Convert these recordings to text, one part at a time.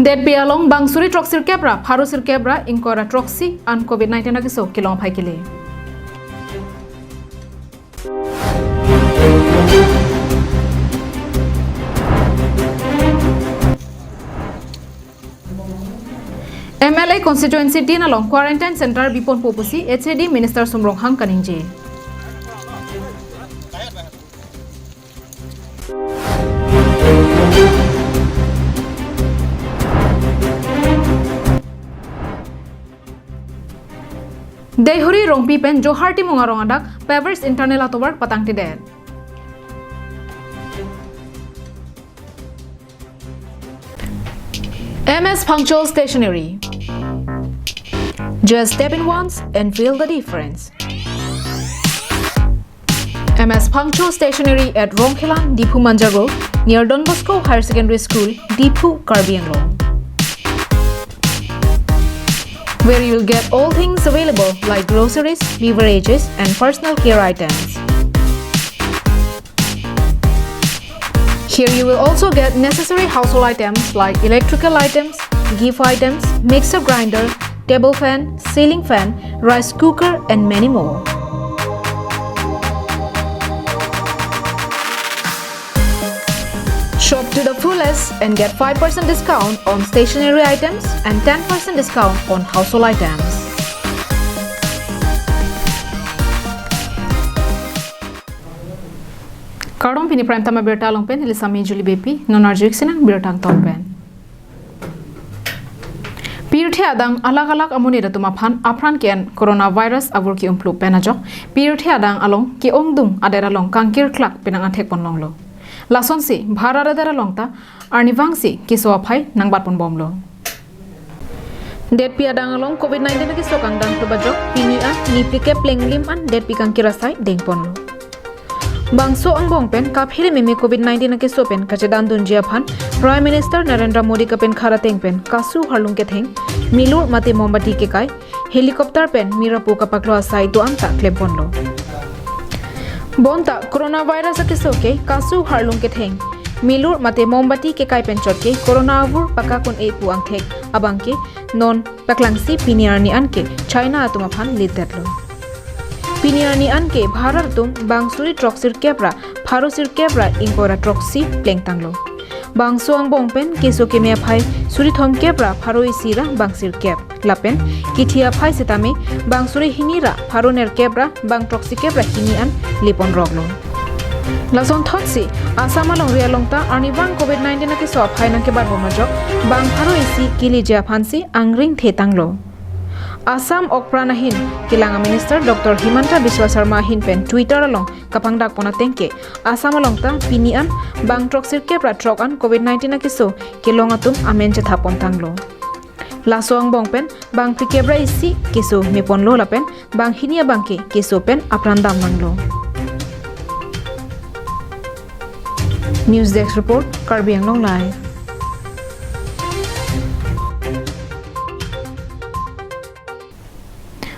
Det bialong bangsuri troksir kebra, parusir kebra, inkora troksi, an COVID-19 nagiso kilong paikili. MLA constituency din along quarantine center bipon popusi HAD Minister Sumrong Hang Kaningji. Dehuri rongpi pen Johar ti mungarong adak Pevers internal atobar patang tider. MS Punctual Stationery. Just step in once and feel the difference. MS Punctual Stationery at Rongkhelang, Dipu Manja Road, near Don Bosco Higher Secondary School, Dipu, Karbi Anglong. Where you'll get all things available like groceries, beverages, and personal care items. Here you will also get necessary household items like electrical items, gift items, mixer grinder, table fan, ceiling fan, rice cooker, and many more. Shop to the fullest and get 5% discount on stationery items and 10% discount on household items. Kardong pini prime tama berta long pen ilisami Julie Bepi nonarjuk sinang bertang tol pen. Pirthi adang alag-alag amuni datuma phan apran ken coronavirus abur ki umplu penajok pirthi adang along ki ongdung adera long kangkir klak pinang athek pon longlo. Lasonsi bharara dera longta arnivangsi kiso aphai nangbat pon bomlo. Det pi adang along COVID-19 ki sokang dang tubajok pini a niplike plenglim an det pi kangkira sai deng ponlo. Bangso ang bongpen kap hili mimi COVID-19 ke sopen kacedan dunjia phan Prime Minister Narendra Modi ka pen khara tengpen kasu harlung ke theng milur mate mombati ke kai helicopter pen mirapu ka paklo asai do anta klepon lo. Bonta coronavirus ke soke kasu harlung ke theng milur mate mombati ke kai pen chot ke coronavir pakakun e pu ang thek abang ke non paklangsi piniarni anke China atuma phan litetlo. Piniarni anke Bharat tum bangsuri troksir kebra pharosir kebra inkora troksi plengtanglo. Bangso ang bongpen keso ke me phai suri thom kebra pharoi sira bangsir keb lapen kithia phai setame bangsuri hinira pharoner kebra bang troksi kebra hinian lipon roglo. Lason thotsi asama long rialongta arnibang COVID-19 ke so phai na ke bar homajok bang pharoi si kilija phansi angring thetanglo. Assam Okpranahin kilanga Minister Dr. Himanta Biswa Sarma hinpen Twitter along kapang dak pona tengke Assam alongta pinian bang troksir kebra trokan COVID-19 kiso kilonga tum amen che thapon tanglo. Laso ang bongpen bang pikebra isi kiso mepon lo lapen bang hinia bangke kiso pen aprandam manglo. News Desk Report Karbi Anglong Live.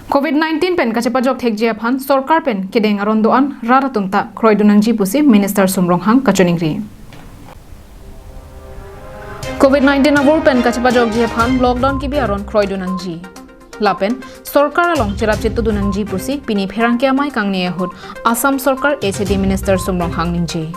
COVID-19 pen kachepajok thekjia phan sarkar pen kedeng arondoan raratumta kroidunangji pusi Minister Sumrong Hang kachoningri. COVID-19 abur pen kachepajok jia phan lockdown ki bi aron kroidunangji. Lapen sarkar along cherapchittu dunangji pusi pini pherangke amai kangni ehut Assam sarkar HAD Minister Sumrong Hang ningji.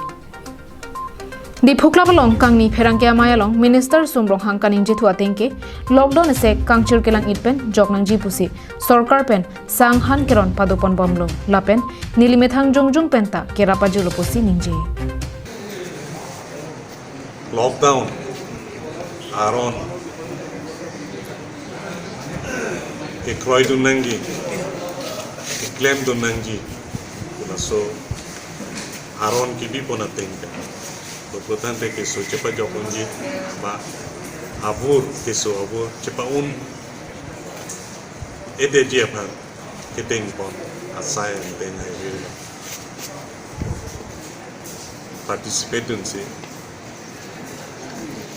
Di phukla balong kangni pherangke amai along Minister Sumrong Hang kaningji thu atengke lockdown se kangchur kelang itpen joknangji pusi sarkar pen sanghan keron padopon bomlo lapen nilimethang jongjung penta kerapa julo pusi ningji. Lockdown aron ke kroy dunangi ke claim dunangi so aron ki bi pona tengke importante que so cepat jokonji ba abur que so abur cepat ede dia pan que tem pon asai tem aí participate dun si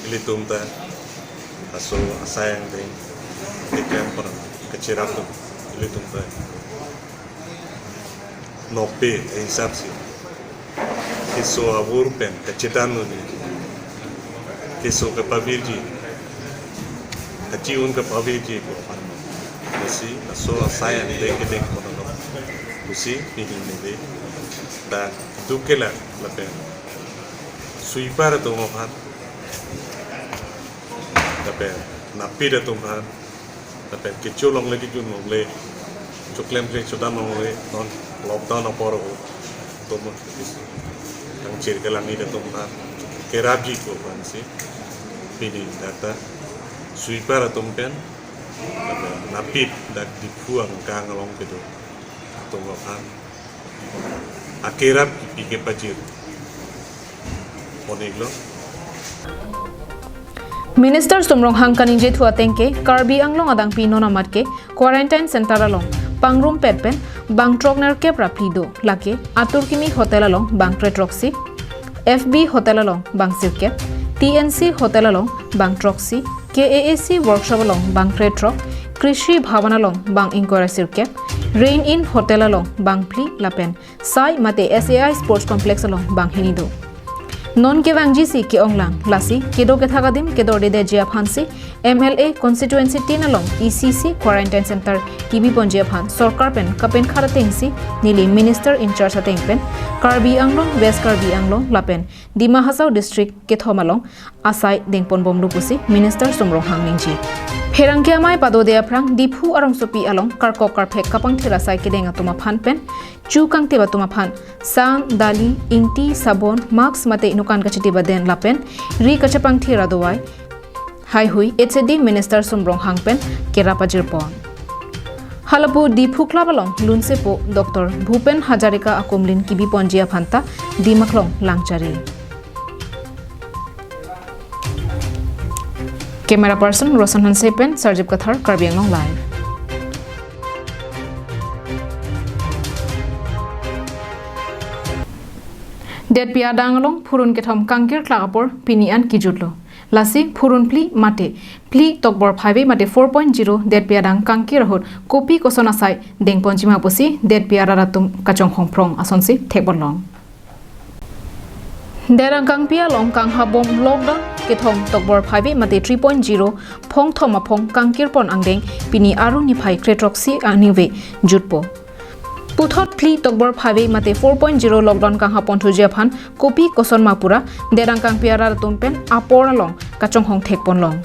ele tumta aso asai tem que campo que cerap ele tumta nope hisap si kiso abur pen kacitan ni kiso kapabirji kaciun kapabirji ko kasi so saya ni dek kono no kusi pini ni de da dukela la pen suipara to mo phat da pen napira to phat da pen kicho long le kicho long le choklem le chodan long le non lockdown apor ho to mo ang cirkelang ni da to phat kerabi ko pansi pini data suipara to pen napit dak dipuang kang long kedo tunggapan akirap ipike pajir moneglo Minister Sumrong Hangkaning je thua tengke Karbi Anglong adang pino namat ke quarantine center along pangrum petpen bang trokner ke praplido lake atur kimi hotel along bang tretroxy FB hotel along bang sirke TNC hotel along bang troxy KAAC workshop along bang tretrok Krishi Bhavan along bang inquire sirke Rain in hotel along bang pli lapen sai mate SAI sports complex along bang hinido non ke wangji si ke onglang lasi kedo ke thagadim kedo de jia phansi MLA constituency 10 along ECC quarantine center kibi ponjia phan sarkar pen kapen khara tengsi nili minister in charge ateng pen Karbi Anglong West Karbi Anglong lapen Dima Hasao district ke thomalong asai dengpon bomlu pusi minister Sumrong Hangningji Herangke amai padode aprang dipu arong sopi along karko karphek kapang thira sai kedeng atuma phan pen chu kang te batuma phan sang dali ingti sabon max mate inukan kachiti baden lapen ri kachapang thira dowai hai hui HCD minister Sumrong Hangpen kerapajir pon Halapu dipu club along lunsepo Dr. Bhupen Hajarika akomlin kibi ponjia phanta dimaklong langchari Camera person Rosan Hansepen, Sarjib Kathar, Karbi Anglong Live. Dead Pia Danglong, Purun Ketom Kankir Klagapur, Pinian Kijutlo. Lasi Purun Pli Mate, Pli Tokbor Pave Mate 4.0, Dead Pia Dang Kankir Hot, Kopi Kosonasai, Deng Ponjima Pusi, Dead Pia Ratum Kachong Hong Prong, Asonsi, Tebolong. Derang kang pia long kang habom lockdown kithom tokbor phaibe mate 3.0 phong thoma phong kangkir pon angdeng pini aru ni phai kretroxy aniwe jutpo puthot pli tokbor phaibe mate 4.0 lockdown kang hapon thujia phan kopi koson mapura derang kang pia ra tumpen apor long kachong hong thekpon long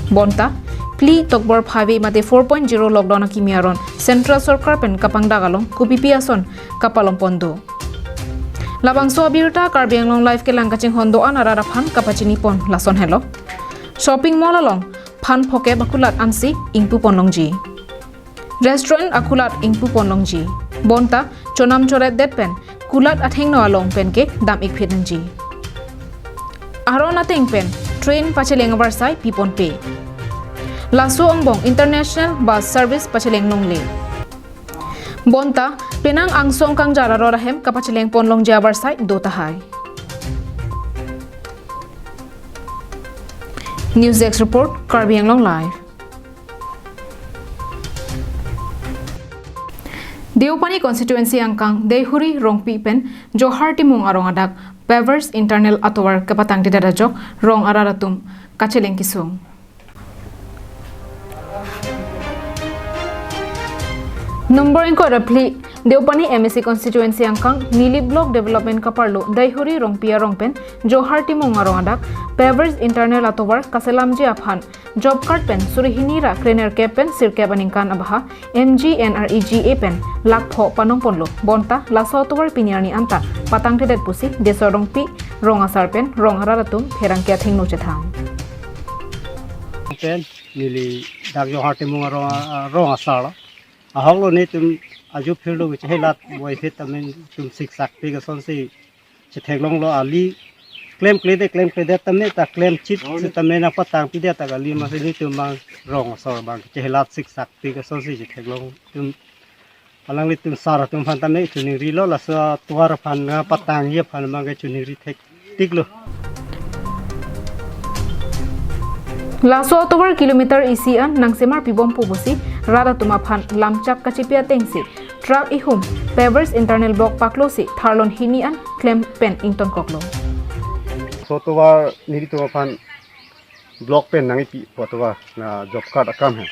bonta pli tokbor phaibe mate 4.0 lockdown akimiaron central sarkar pen kapang dagalong kopi piason kapalom pondo Labang so abirta Karbi Anglong live ke langkaching hondo anara phan kapachini pon lason hello shopping mall along phan phoke bakulat ansi ingpu ponlongji restaurant akulat ingpu ponlongji bonta chonam choret det pen kulat atheng no along pen ke dam ik phitnji arona teng pen train pacheleng warsai pipon pe laso ongbong international bus service pacheleng nongle Bonta penang angsong kang jara rorahem kapacheleng ponlong jabar sai dota hai News Desk report Karbi Anglong Live Deopani constituency angkang Deihuri rongpi pen Johar timung arong adak Pevers internal atowar kapatang didadajok rong araratum kacheleng kisung Number inko rapli Deopani MSC constituency angkang Nili block development kaparlo Daihuri rongpia rongpen Johar timung arong adak Pevers internal atowar kaselamji aphan job card pen surihini ra cleaner cap pen sirke baningkan abaha MGNREGA pen lakpho panong ponlo bonta laso atowar piniarni anta patang tedet pusi desorongpi rong asar pen rong araratum pherangkia thingno chethang pen Nili dak Johar timung arong asar aholo ni tum aju philo ge helat boy phet tamen tum siksak pe ga sonsi chithenglong lo ali claim klede tamen ta claim chit tamen na patang pi de ta ga li ma se ni tum bang rong sor bang helat siksak pe ga sonsi chithenglong tum alang li tum sar tum phan tamen chuni ri lo la sa tuar phan na patang ye phan ma ge chuni ri thek tiklo Laso atowar kilometer isian nangsemar pibom pubusi rada tumaphan lamchak kachipia tengsi truck ihum pavers internal block paklosi tharlon hini an claim pen ington koklo so to war ni to pan block pen nang pi to war na job card akam hai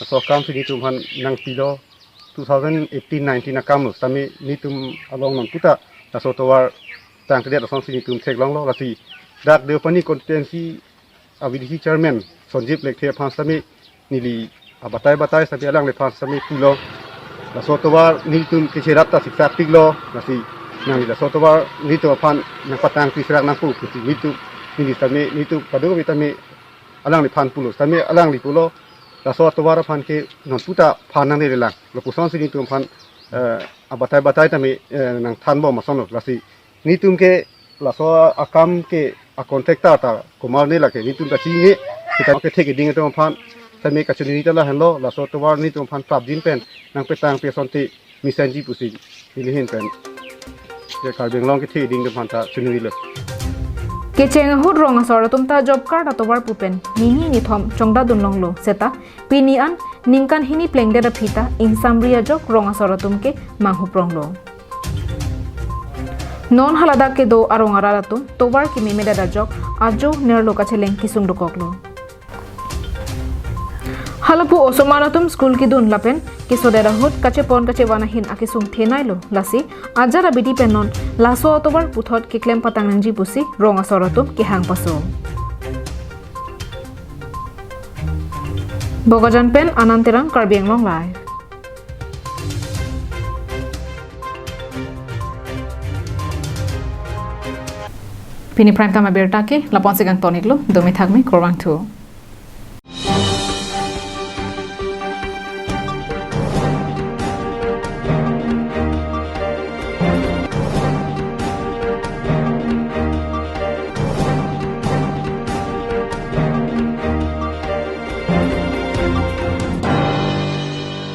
so kam si tu pan nang pi do 2018-19 akam tami ni tum along nang puta so to war tang kede so si tum thek long lo la si dak de pani constituency avidhi chairman sonjip lekhe pan tami nili batai sabi alang le pan tami kilo la so to war ni tum ke cherat ta siksa piglo la si nang la so to war ni to pan nang patang pisrak nang pu si ni tu ni tami ni tu padu vitami alang le pan pulo tami alang li pulo la so to war pan ke non puta pan nang le lang lo puson si ni tum pan batai tami nang than bo ma son la si ni tum ke la so akam ke a contacta ta kumar ne la ke ni tum ta chi ni kita ke thek ding to pan tami ka chuni ta la han lo la so to war ni tum pan prap din pen nang pe tang pe son ti misanji pusi ni hin pen ye kar beng long ke thek ding to pan ta chuni le ke cheng hut rong asor tumta job card atobar pupen nini ni thom chongda dunlong lo seta pini an ningkan hini plengde da phita in samria jok rong asor tumke manghu prong lo non halada ke do arong arara tum tobar ki memeda da jok ajo ner lo kache leng kisung do koklo halapu osomana tum school ki dun lapen ki sodera hut kache pon kache wana hin akisung thenai lo lasi ajara bidi penon laso tobar puthot ki klem patang nangji pusi rong asor tum ki hang paso bogajan pen ananterang karbiang long live Pini prime time berta ke lapon segang tonik lo domi thakme korwang thu